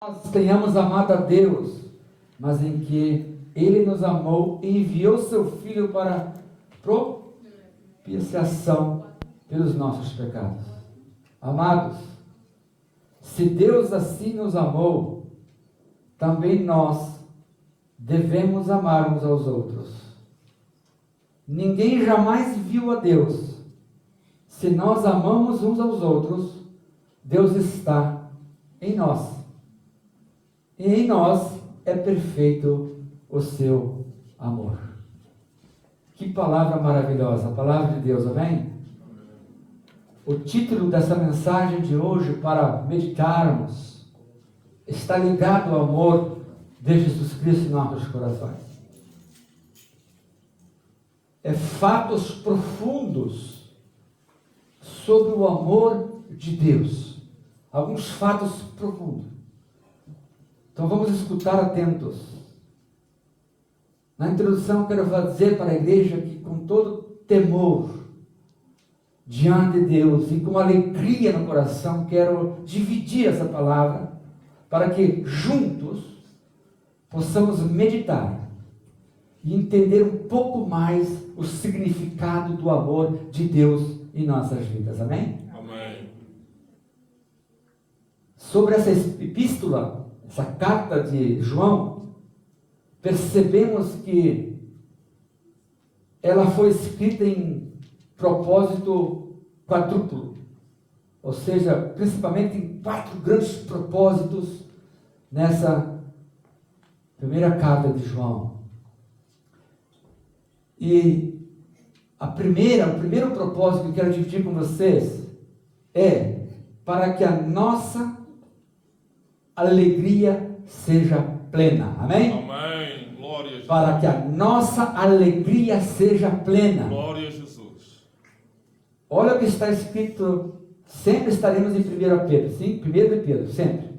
nós tenhamos amado a Deus, mas em que Ele nos amou e enviou seu Filho para propiciação pelos nossos pecados. Amados, se Deus assim nos amou, também nós devemos amar uns aos outros. Ninguém jamais viu a Deus. Se nós amamos uns aos outros, Deus está em nós. E em nós é perfeito o seu amor. Que palavra maravilhosa, a palavra de Deus, amém? O título dessa mensagem de hoje, para meditarmos, está ligado ao amor de Jesus Cristo em nossos corações. É fatos profundos sobre o amor de Deus. Alguns fatos profundos. Então vamos escutar atentos. Na introdução quero dizer para a igreja que com todo temor diante de Deus e com alegria no coração quero dividir essa palavra para que juntos possamos meditar e entender um pouco mais o significado do amor de Deus em nossas vidas. Amém? Amém. Sobre essa epístola, essa carta de João, percebemos que ela foi escrita em propósito quadruplo, ou seja, principalmente em 4 grandes propósitos nessa primeira carta de João. E o primeiro propósito que eu quero dividir com vocês é para que a nossa alegria seja plena. Amém? Amém. Glória a Jesus. Para que a nossa alegria seja plena. Glória a Jesus. Olha o que está escrito. Sempre estaremos em 1 Pedro. Sim? 1 de Pedro, sempre.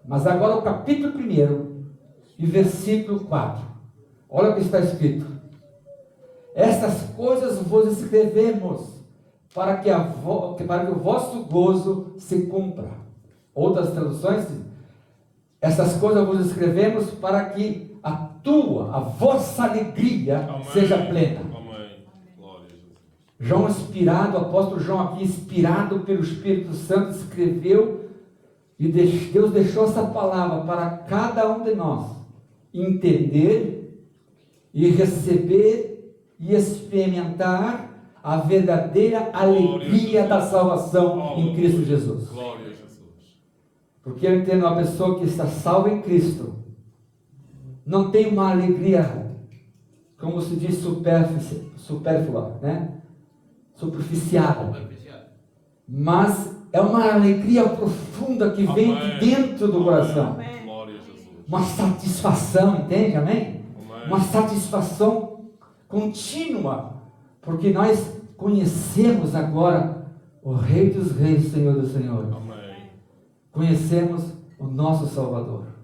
Mas agora o capítulo 1 e versículo 4. Olha o que está escrito. Estas coisas vos escrevemos para que o vosso gozo se cumpra. Outras traduções, essas coisas vos escrevemos para que a vossa alegria Amém. seja plena. Amém. Glória a Jesus. João inspirado, o apóstolo João aqui, inspirado pelo Espírito Santo, escreveu e Deus deixou essa palavra para cada um de nós entender e receber e experimentar a verdadeira alegria da salvação em Cristo Jesus. Glória a Jesus. Porque eu entendo uma pessoa que está salva em Cristo não tem uma alegria, como se diz, supérflua, né? Superficial. Mas é uma alegria profunda que vem Amém. de dentro do coração. Amém. Glória a Jesus. Uma satisfação, entende? Amém? Amém. Uma satisfação contínua, porque nós conhecemos agora o Rei dos Reis, Senhor dos Senhores. Amém. Conhecemos o nosso Salvador.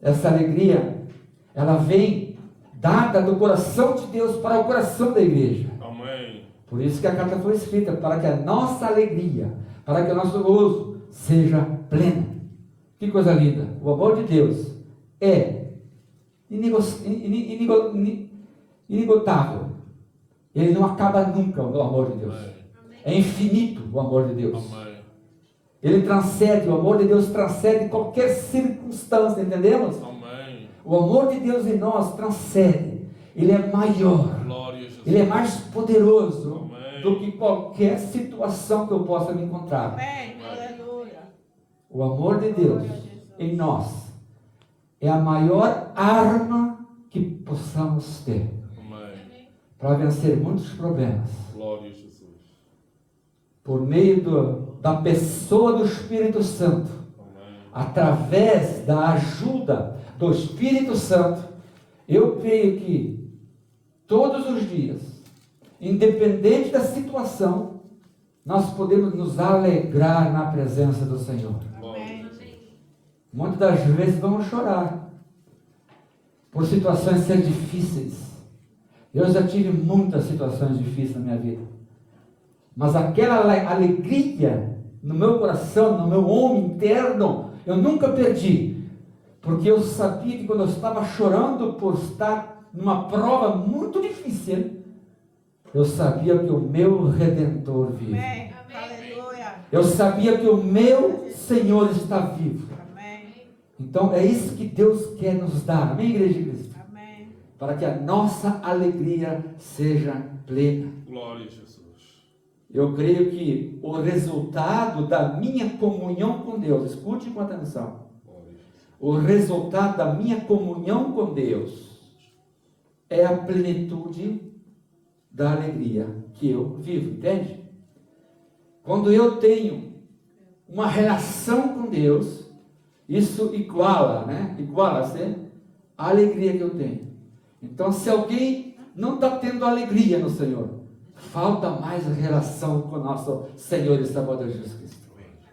Essa alegria, ela vem dada do coração de Deus para o coração da igreja. Amém. Por isso que a carta foi escrita, para que a nossa alegria, para que o nosso gozo seja pleno. Que coisa linda! O amor de Deus é inesgotável. Ele não acaba nunca, o amor de Deus. Amém. É infinito o amor de Deus. Amém. Ele transcende, o amor de Deus transcende qualquer circunstância, entendemos? Amém. O amor de Deus em nós transcende. Ele é maior. Glória a Jesus. Ele é mais poderoso Amém. do que qualquer situação que eu possa me encontrar. Amém. Aleluia. O amor de Deus em nós é a maior arma que possamos ter Amém. para vencer muitos problemas. Glória a Jesus. Por meio da pessoa do Espírito Santo, Amém. através da ajuda do Espírito Santo, eu creio que todos os dias, independente da situação, nós podemos nos alegrar na presença do Senhor. Glória. Muitas das vezes vamos chorar por situações ser difíceis. Eu já tive muitas situações difíceis na minha vida, mas aquela alegria no meu coração, no meu homem interno, Eu nunca perdi, porque eu sabia que quando eu estava chorando por estar numa prova muito difícil, eu sabia que o meu Redentor vive. Amém. Aleluia. Eu sabia que o meu Senhor está vivo. Amém. Então é isso que Deus quer nos dar. Amém, igreja de Cristo? Amém. Para que a nossa alegria seja plena. Glória a Jesus. Eu creio que o resultado da minha comunhão com Deus, escute com atenção, Glória a Jesus. o resultado da minha comunhão com Deus é a plenitude da alegria que eu vivo, entende? Quando eu tenho uma relação com Deus, isso iguala, né? Iguala-se a alegria que eu tenho. Então, se alguém não está tendo alegria no Senhor, falta mais relação com o nosso Senhor e Salvador Jesus Cristo.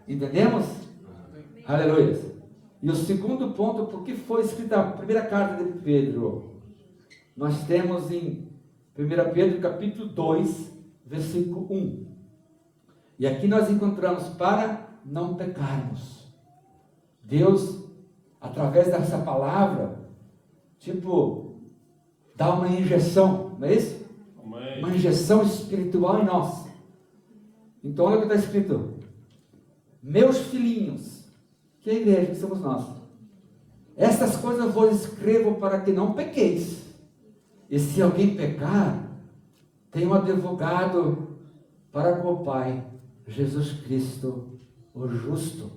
Entendemos? Aleluia. E o segundo ponto, por que foi escrita a primeira carta de Pedro? Nós temos em 1 Pedro capítulo 2, versículo 1. E aqui nós encontramos para não pecarmos. Deus, através dessa palavra, dá uma injeção, não é isso? Amém. Uma injeção espiritual em nós. Então olha o que está escrito. Meus filhinhos, que é a igreja, que somos nós. Estas coisas eu vos escrevo para que não pequeis. E se alguém pecar, tem um advogado para com o Pai, Jesus Cristo, o justo.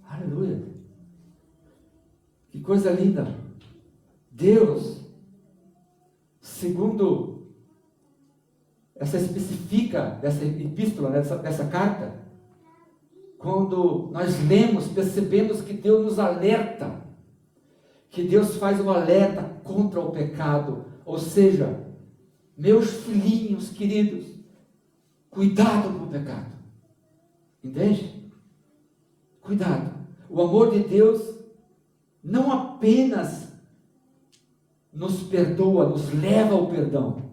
Aleluia. Que coisa linda. Deus, segundo essa especifica dessa epístola, dessa carta, quando nós lemos, percebemos que Deus nos alerta, que Deus faz um alerta contra o pecado, ou seja, meus filhinhos queridos, cuidado com o pecado, entende? Cuidado. O amor de Deus não apenas nos perdoa, nos leva ao perdão,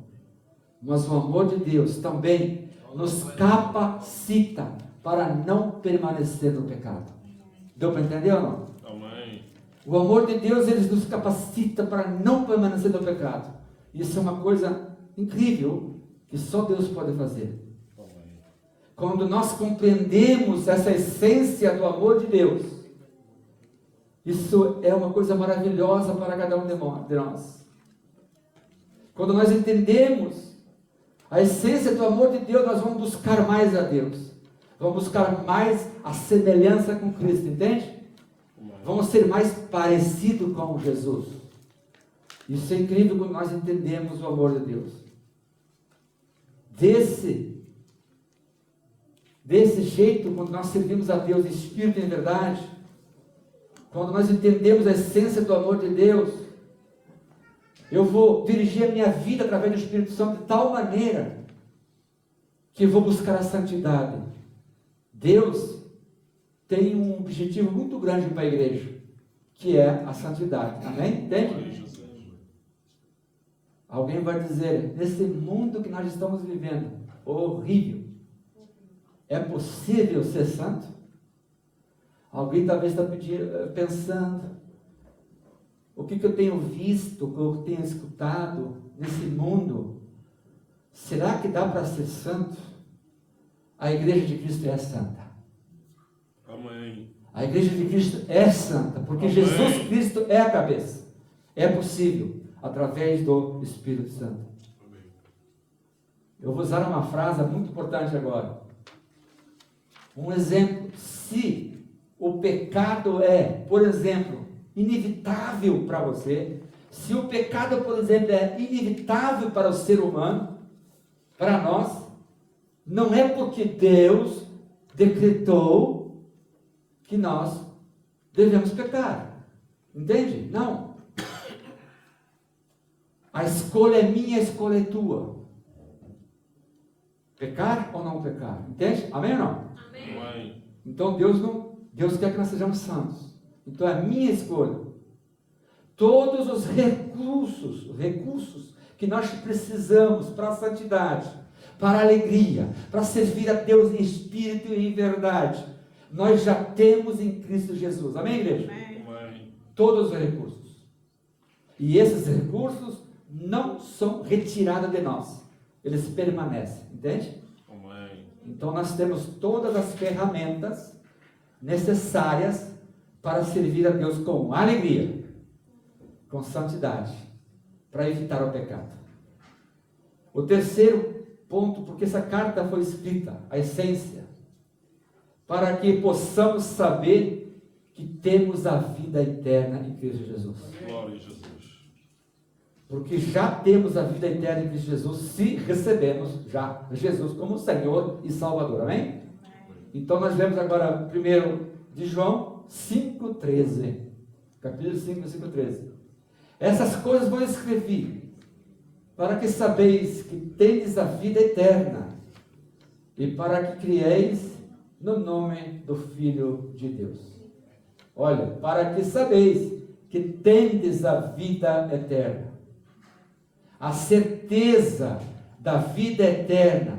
mas o amor de Deus também nos capacita para não permanecer no pecado. Deu para entender ou não? Amém. O amor de Deus, ele nos capacita para não permanecer no pecado. Isso é uma coisa incrível que só Deus pode fazer. Amém. Quando nós compreendemos essa essência do amor de Deus, isso é uma coisa maravilhosa para cada um de nós. Quando nós entendemos a essência do amor de Deus, nós vamos buscar mais a Deus. Vamos buscar mais a semelhança com Cristo, entende? Vamos ser mais parecidos com Jesus. Isso é incrível quando nós entendemos o amor de Deus. Desse jeito, quando nós servimos a Deus em espírito e em verdade, quando nós entendemos a essência do amor de Deus, eu vou dirigir a minha vida através do Espírito Santo de tal maneira que eu vou buscar a santidade. Deus tem um objetivo muito grande para a igreja, que é a santidade. Amém? Glória a Entende? Jesus. Alguém vai dizer, nesse mundo que nós estamos vivendo, horrível, é possível ser santo? Alguém talvez está pensando, o que eu tenho visto, o que eu tenho escutado nesse mundo, será que dá para ser santo? A igreja de Cristo é santa. Amém. A igreja de Cristo é santa, porque Amém. Jesus Cristo é a cabeça. É possível, através do Espírito Santo. Amém. Eu vou usar uma frase muito importante agora. Um exemplo, se o pecado é, por exemplo, inevitável para você, se o pecado, por exemplo, é inevitável para o ser humano, para nós, não é porque Deus decretou que nós devemos pecar. Entende? Não. A escolha é minha, a escolha é tua. Pecar ou não pecar? Entende? Amém ou não? Amém. Então Deus quer que nós sejamos santos. Então é a minha escolha. Todos os recursos que nós precisamos para a santidade, para a alegria, para servir a Deus em espírito e em verdade, nós já temos em Cristo Jesus. Amém, igreja? Amém. Todos os recursos. E esses recursos não são retirados de nós. Eles permanecem. Entende? Amém. Então nós temos todas as ferramentas necessárias para servir a Deus com alegria, com santidade, para evitar o pecado. O terceiro ponto, porque essa carta foi escrita, a essência, para que possamos saber que temos a vida eterna em Cristo Jesus. Glória a Jesus. Porque já temos a vida eterna em Cristo Jesus, se recebemos já Jesus como Senhor e Salvador. Amém? Então nós lemos agora 1 de João 5,13. Capítulo 5, versículo 13. Essas coisas vou escrever, para que sabeis que tendes a vida eterna, e para que crieis no nome do Filho de Deus. Olha, para que sabeis que tendes a vida eterna. A certeza da vida eterna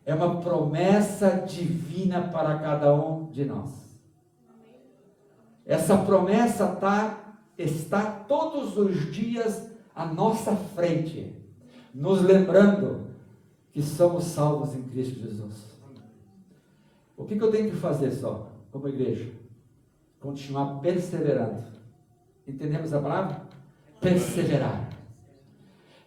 é uma promessa divina para cada um de nós. Essa promessa está todos os dias à nossa frente, nos lembrando que somos salvos em Cristo Jesus. O que eu tenho que fazer só, como igreja? Continuar perseverando. Entendemos a palavra? Perseverar.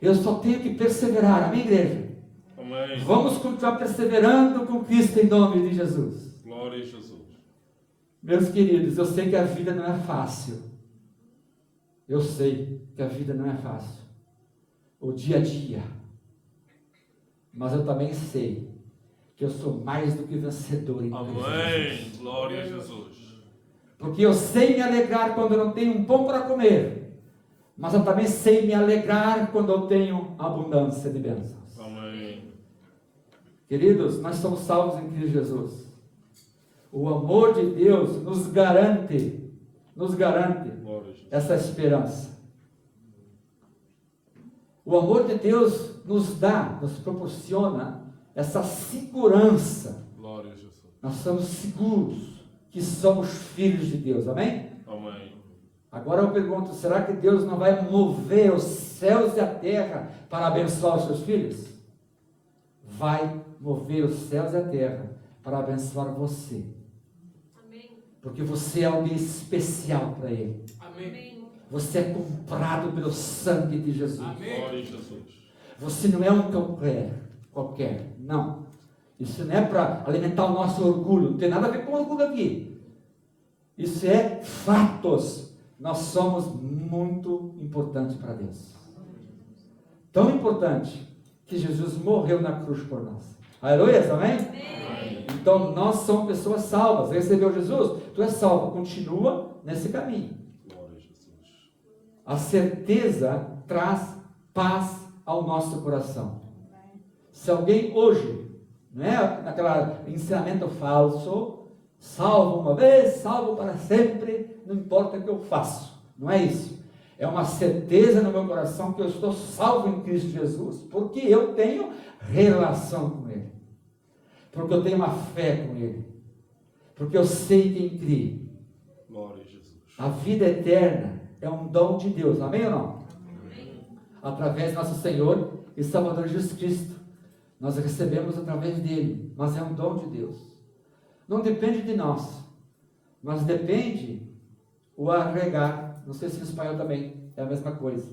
Eu só tenho que perseverar, amém, igreja? Amém. Vamos continuar perseverando com Cristo em nome de Jesus. Glória a Jesus. Meus queridos, eu sei que a vida não é fácil. Eu sei que a vida não é fácil. O dia a dia. Mas eu também sei que eu sou mais do que vencedor em Cristo Jesus. Amém. Glória a Jesus. Porque eu sei me alegrar quando eu não tenho um pão para comer. Mas eu também sei me alegrar quando eu tenho abundância de bênçãos. Amém. Queridos, nós somos salvos em Cristo Jesus. O amor de Deus nos garante Glória a Jesus. essa esperança. O amor de Deus nos proporciona essa segurança. Glória a Jesus. Nós somos seguros que somos filhos de Deus, amém? Amém. Agora eu pergunto, será que Deus não vai mover os céus e a terra para abençoar os seus filhos? Vai mover os céus e a terra para abençoar você. Amém. Porque você é alguém especial para Ele. Amém. Você é comprado pelo sangue de Jesus. Glória a Jesus. Você não é um qualquer, não. Isso não é para alimentar o nosso orgulho, não tem nada a ver com orgulho aqui. Isso é fatos. Nós somos muito importantes para Deus. Tão importante que Jesus morreu na cruz por nós. Aleluia, amém? Amém. Então nós somos pessoas salvas. Recebeu Jesus? Tu és salvo. Continua nesse caminho. Glória a Jesus. A certeza traz paz ao nosso coração. Se alguém hoje, não é naquele ensinamento falso, salvo uma vez, salvo para sempre, não importa o que eu faço. Não é isso. É uma certeza no meu coração que eu estou salvo em Cristo Jesus, porque eu tenho relação com Ele. Porque eu tenho uma fé com Ele. Porque eu sei quem crê. Glória a Jesus. A vida eterna é um dom de Deus. Amém ou não? Amém. Através de nosso Senhor e Salvador Jesus Cristo. Nós recebemos através dele, mas é um dom de Deus. Não depende de nós, mas depende o regar. Não sei se em espanhol também é a mesma coisa.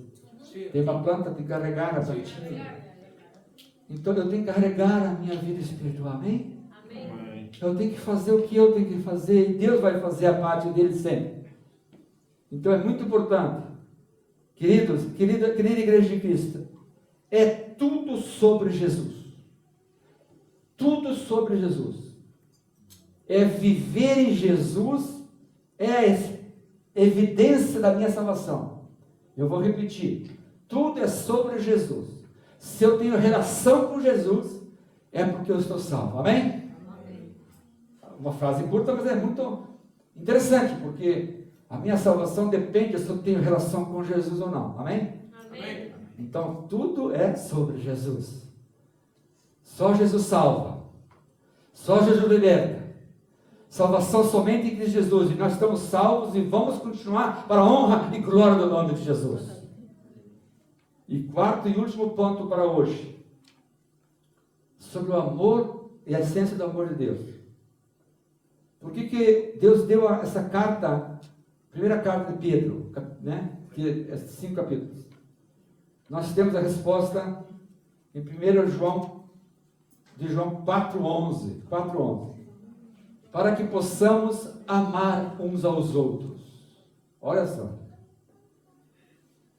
Tem uma planta, tem que carregar a plantinha. Então eu tenho que carregar a minha vida espiritual, amém? Amém. Amém. Eu tenho que fazer o que eu tenho que fazer e Deus vai fazer a parte dele sempre. Então é muito importante, queridos, querida igreja de Cristo, é tudo sobre Jesus. Tudo sobre Jesus. É viver em Jesus, é a evidência da minha salvação. Eu vou repetir. Tudo é sobre Jesus. Se eu tenho relação com Jesus, é porque eu estou salvo. Amém? Amém. Uma frase curta, mas é muito interessante, porque a minha salvação depende se eu tenho relação com Jesus ou não. Amém? Amém. Então, tudo é sobre Jesus. Só Jesus salva. Só Jesus liberta. Salvação somente em Cristo Jesus. E nós estamos salvos e vamos continuar para a honra e glória do nome de Jesus. E quarto e último ponto para hoje. Sobre o amor e a essência do amor de Deus. Por que Deus deu essa carta, primeira carta de Pedro, né? Que é 5 capítulos. Nós temos a resposta em 1 João, de João 4:11. Para que possamos amar uns aos outros. Olha só.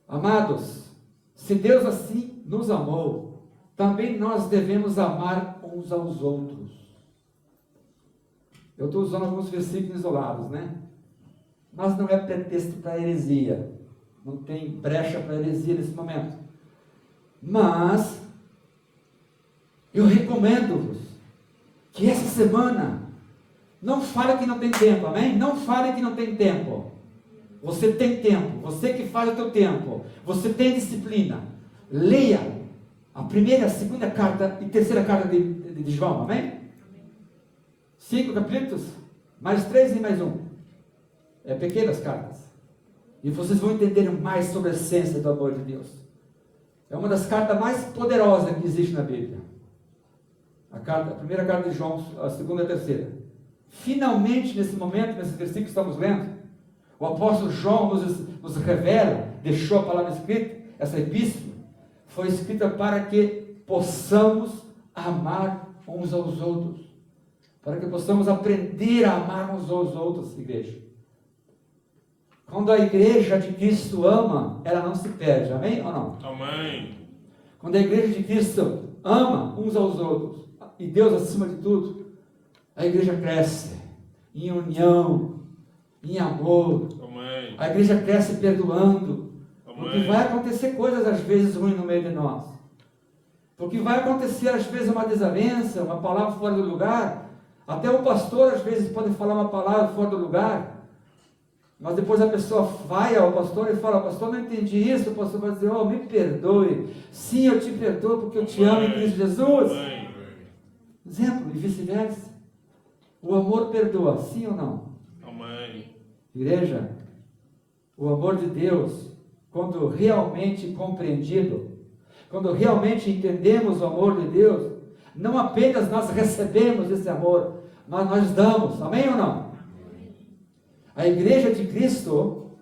Amados, se Deus assim nos amou, também nós devemos amar uns aos outros. Eu estou usando alguns versículos isolados, né? Mas não é pretexto para heresia. Não tem brecha para heresia nesse momento. Mas eu recomendo-vos que essa semana não fale que não tem tempo, amém? Não fale que não tem tempo. Você tem tempo, você que faz o teu tempo, você tem disciplina. Leia a primeira, a segunda carta e terceira carta de João, amém? 5 capítulos, mais 3 e mais 1. É pequenas cartas. E vocês vão entender mais sobre a essência do amor de Deus. É uma das cartas mais poderosas que existe na Bíblia. A primeira carta de João, a segunda e a terceira. Finalmente, nesse momento, nesse versículo que estamos lendo, o apóstolo João nos revela, deixou a palavra escrita, essa epístola, foi escrita para que possamos amar uns aos outros. Para que possamos aprender a amar uns aos outros, igreja. Quando a igreja de Cristo ama, ela não se perde, amém ou não? Amém. Quando a igreja de Cristo ama uns aos outros, e Deus acima de tudo, a igreja cresce em união, em amor. Amém. A igreja cresce perdoando. Amém. Porque vai acontecer coisas às vezes ruins no meio de nós. Porque vai acontecer às vezes uma desavença, uma palavra fora do lugar. Até o pastor às vezes pode falar uma palavra fora do lugar. Mas depois a pessoa vai ao pastor e fala: pastor, não entendi isso. O pastor vai dizer: oh, me perdoe. Sim, eu te perdoo porque eu te amo em Cristo Jesus. Amém. Exemplo, e vice-versa. O amor perdoa, sim ou não? Amém. Igreja, o amor de Deus, quando realmente compreendido, quando realmente entendemos o amor de Deus, não apenas nós recebemos esse amor, mas nós damos, amém ou não? A igreja de Cristo,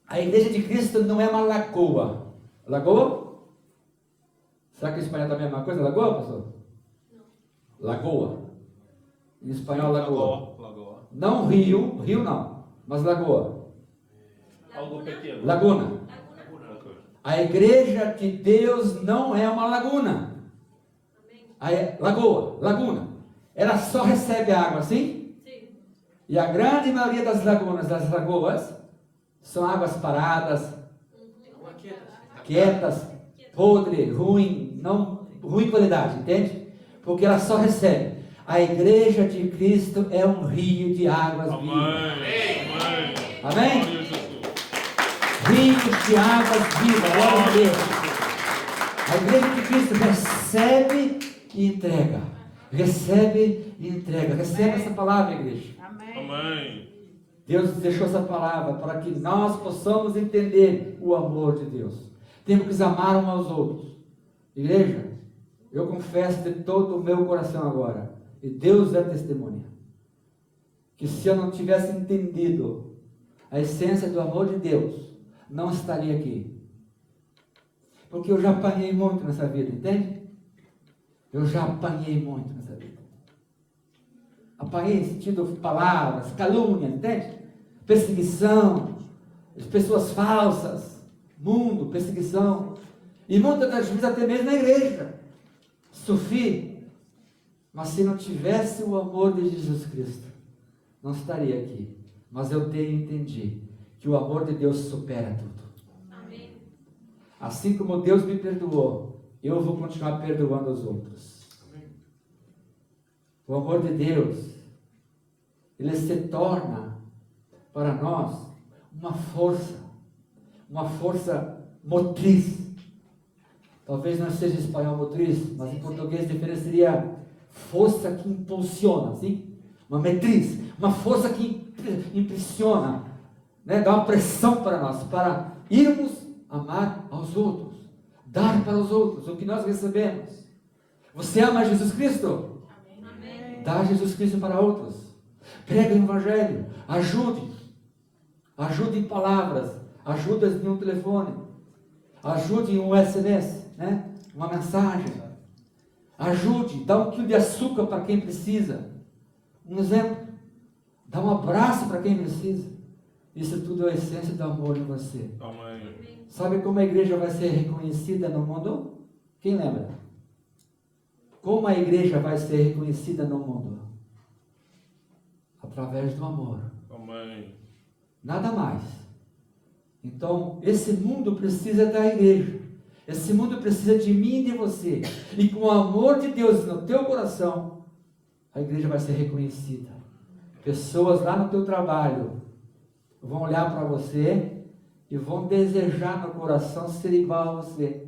a igreja de Cristo não é uma lagoa. Lagoa? Será que em espanhol também é a mesma coisa? Lagoa, pastor? Não. Lagoa. Em espanhol, lagoa. Lagoa. Não rio não, mas lagoa. Algo pequeno. Laguna. A igreja de Deus não é uma laguna. Laguna. Ela só recebe água, sim? Sim. E a grande maioria das lagoas, são águas paradas, quietas, podre, ruim qualidade, entende? Porque ela só recebe. A igreja de Cristo é um rio de águas vivas. Amém. Amém? Glória a Jesus. Rios de águas vivas, glória a Deus. A igreja de Cristo recebe e entrega. Recebe e entrega. Recebe essa palavra, igreja. Amém. Deus deixou essa palavra para que nós possamos entender o amor de Deus. Temos que amar uns aos outros. Igreja, eu confesso de todo o meu coração agora, e Deus é testemunha, que se eu não tivesse entendido a essência do amor de Deus, não estaria aqui. Porque eu já apanhei muito nessa vida, entende? Eu já apanhei muito nessa vida. Apanhei em sentido palavras, calúnias, entende? Perseguição, pessoas falsas, mundo, perseguição. E muitas das vezes até mesmo na igreja. Sofri. Mas se não tivesse o amor de Jesus Cristo, não estaria aqui. Mas eu entendi que o amor de Deus supera tudo. Amém. Assim como Deus me perdoou, eu vou continuar perdoando os outros. O amor de Deus, ele se torna para nós uma força motriz Talvez não seja espanhol motriz, mas em português a diferença seria força que impulsiona, assim? Uma metriz, uma força que impressiona, né? Dá uma pressão para nós, para irmos amar aos outros, dar para os outros o que nós recebemos. Você ama Jesus Cristo? Amém. Dá Jesus Cristo para outros. Prega o Evangelho, ajude em palavras, ajude em um telefone, ajude em um SMS, né? Uma mensagem, ajude, dá um quilo de açúcar para quem precisa, um exemplo, dá um abraço para quem precisa. Isso tudo é a essência do amor em você. Amém. Sabe como a igreja vai ser reconhecida no mundo? Quem lembra? Como a igreja vai ser reconhecida no mundo? Através do amor. Amém. Nada mais. Então, esse mundo precisa da igreja. Esse mundo precisa de mim e de você. E com o amor de Deus no teu coração, a igreja vai ser reconhecida. Pessoas lá no teu trabalho vão olhar para você e vão desejar no coração ser igual a você.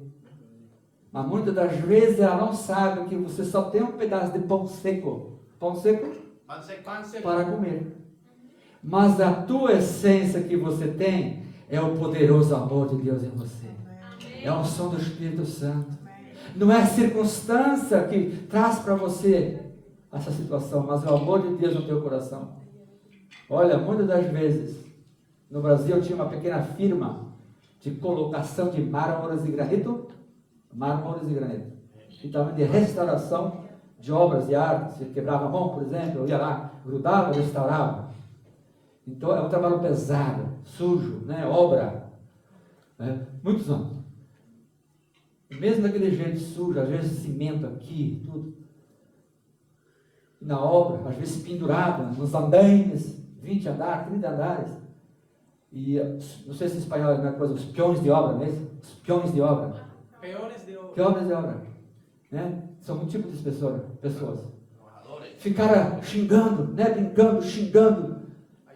Mas muitas das vezes ela não sabe que você só tem um pedaço de pão seco. Pão seco para comer. Mas a tua essência que você tem é o poderoso amor de Deus em você. É a unção do Espírito Santo. Não é a circunstância que traz para você essa situação, mas é o amor de Deus no teu coração. Olha, muitas das vezes, no Brasil tinha uma pequena firma de colocação de mármores e granito, e também de restauração de obras de arte. Se quebrava a mão, por exemplo, eu ia lá, grudava, restaurava. Então é um trabalho pesado, sujo, né? Obra, né? Muitos anos. E mesmo daquele jeito sujo, às vezes cimento aqui, tudo. E na obra, às vezes pendurado nos andaimes, 20 andares, 30 andares. E não sei se em espanhol é uma coisa, os peões de obra mesmo, os peões de obra. Peões de obra. Né? São um tipo de pessoas. Ficaram xingando, né? Brincando, xingando.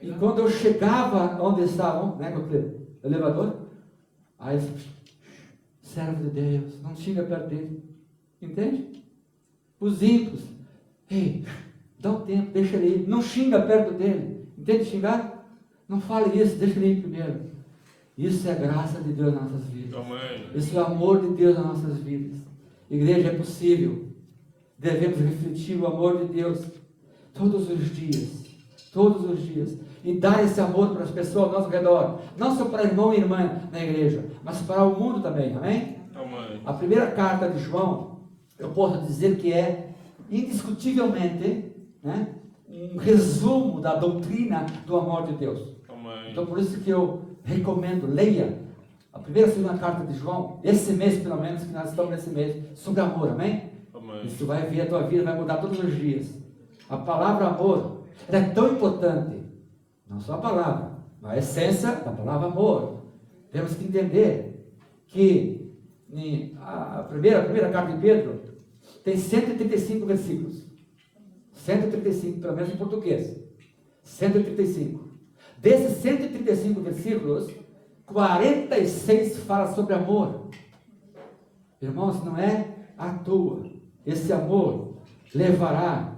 E quando eu chegava onde estavam, né, com aquele elevador, aí servo de Deus, não xinga perto dele. Entende? Os ímpios, ei, dá um tempo, deixa ele ir, não xinga perto dele. Entende xingar? Não fale isso, deixa ele ir primeiro. Isso é a graça de Deus nas nossas vidas. Amém. Isso é o amor de Deus nas nossas vidas. Igreja, é possível. Devemos refletir o amor de Deus todos os dias. Todos os dias. E dar esse amor para as pessoas ao nosso redor. Não só para irmão e irmã na igreja, mas para o mundo também. Amém? Amém. A primeira carta de João, eu posso dizer que é indiscutivelmente, né, um resumo da doutrina do amor de Deus. Amém. Então por isso que eu recomendo, leia a primeira e segunda carta de João, esse mês pelo menos, que nós estamos nesse mês, sobre amor, amém? Amém. Isso vai ver, a tua vida vai mudar todos os dias. A palavra amor, ela é tão importante, não só a palavra, mas a essência da palavra amor. Temos que entender que a primeira carta de Pedro tem 135 versículos. 135, pelo menos em português. 135. Desses 135 versículos, 46 fala sobre amor. Irmãos, não é à toa. Esse amor levará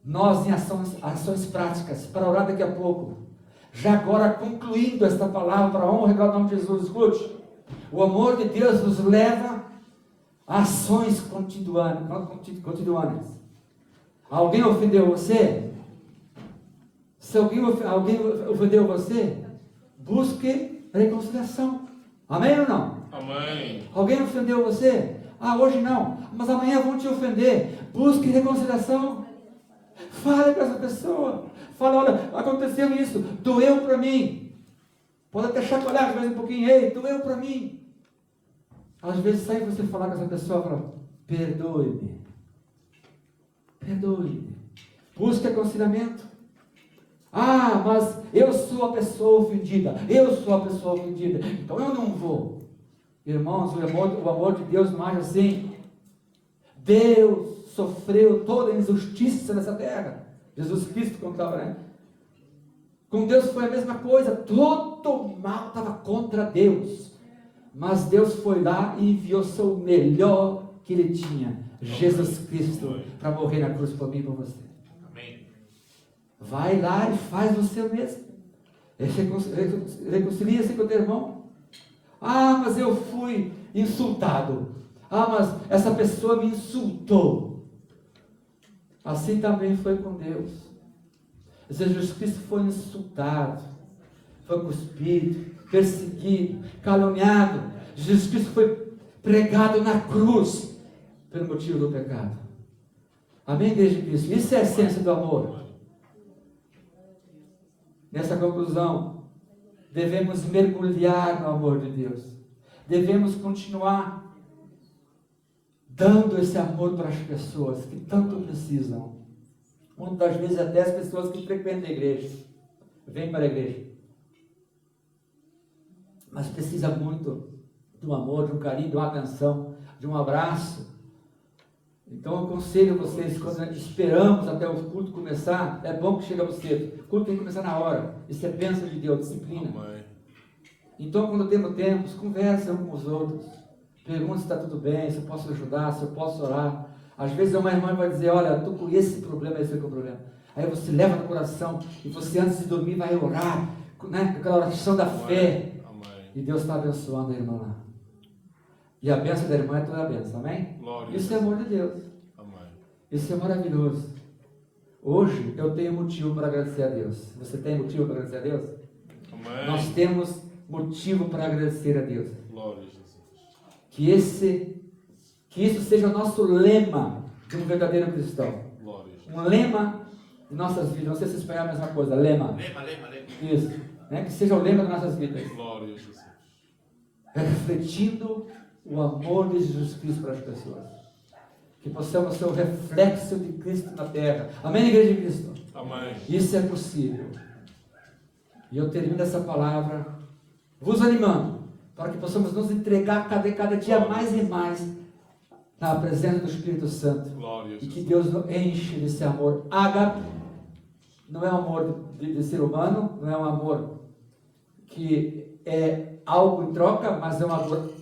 nós em ações práticas, para orar daqui a pouco. Já agora, concluindo esta palavra, para a honra e glória do nome de Jesus, escute. O amor de Deus nos leva a ações continuadas. Alguém ofendeu você? Se alguém ofendeu você, busque reconciliação. Amém ou não? Amém. Alguém ofendeu você? Hoje não, mas amanhã vão te ofender. Busque reconciliação. Fale com essa pessoa. Fale, olha, aconteceu isso, doeu para mim. Pode até chacoalhar às vezes um pouquinho, ei, doeu para mim. Às vezes sai você falar com essa pessoa e fala, perdoe-me. Perdoe-me. Busque aconselhamento. Mas eu sou a pessoa ofendida. Eu sou a pessoa ofendida. Então eu não vou. Irmãos, o amor de Deus não age assim. Deus sofreu toda a injustiça nessa terra. Jesus Cristo contava, né? Com Deus foi a mesma coisa. Todo o mal estava contra Deus. Mas Deus foi lá e enviou seu melhor que Ele tinha, Jesus Cristo, para morrer na cruz por mim e por você. Amém. Vai lá e faz você mesmo. Reconcilia-se com o teu irmão. Ah, mas eu fui insultado. Ah, mas essa pessoa me insultou. Assim também foi com Deus. Jesus Cristo foi insultado, foi cuspido, perseguido, caluniado. Jesus Cristo foi pregado na cruz pelo motivo do pecado. Amém, igreja de Cristo? Isso é a essência do amor. Nessa conclusão, devemos mergulhar no amor de Deus. Devemos continuar dando esse amor para as pessoas que tanto precisam. Muitas vezes até as pessoas que frequentam a igreja, vêm para a igreja, mas precisa muito do amor, de um carinho, de uma atenção, de um abraço. Então eu aconselho vocês, quando esperamos até o culto começar, é bom que chegamos cedo. O culto tem que começar na hora. Isso é bênção de Deus, disciplina. Amém. Então quando temos tempo, conversem uns com os outros. Pergunte se está tudo bem, se eu posso ajudar, se eu posso orar. Às vezes uma irmã vai dizer, olha, estou com esse problema, esse é o problema. Aí você leva no coração e você antes de dormir vai orar, né, com aquela oração da fé. Amém. E Deus está abençoando a irmã lá. E a bênção da irmã é toda a bênção, amém? Glória. Isso é amor de Deus. Amém. Isso é maravilhoso. Hoje eu tenho motivo para agradecer a Deus. Você tem motivo para agradecer a Deus? Amém. Nós temos motivo para agradecer a Deus. Glória a Jesus. Que isso seja o nosso lema de um verdadeiro cristão. Glória a Jesus. Um lema de nossas vidas. Não sei se espanhol é a mesma coisa. Lema. Lema. Isso. Né? Que seja o lema das nossas vidas. Glória a Jesus. Refletindo o amor de Jesus Cristo para as pessoas. Que possamos ser o reflexo de Cristo na terra. Amém, igreja de Cristo? Amém. Isso é possível. E eu termino essa palavra vos animando para que possamos nos entregar cada dia mais e mais na presença do Espírito Santo. Glória a E que Jesus. Deus nos enche desse amor ágape. Não é um amor de ser humano, não é um amor que é algo em troca, mas é um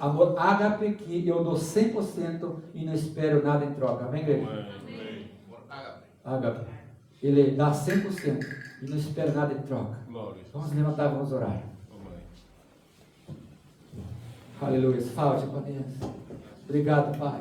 amor ágape que eu dou 100% e não espero nada em troca. Amém, igreja? Amém. Ágape. Ele dá 100% e não espera nada em troca. Glória a Jesus. Vamos levantar, vamos orar. Amém. Aleluia. Fala, Deus. Obrigado, Pai.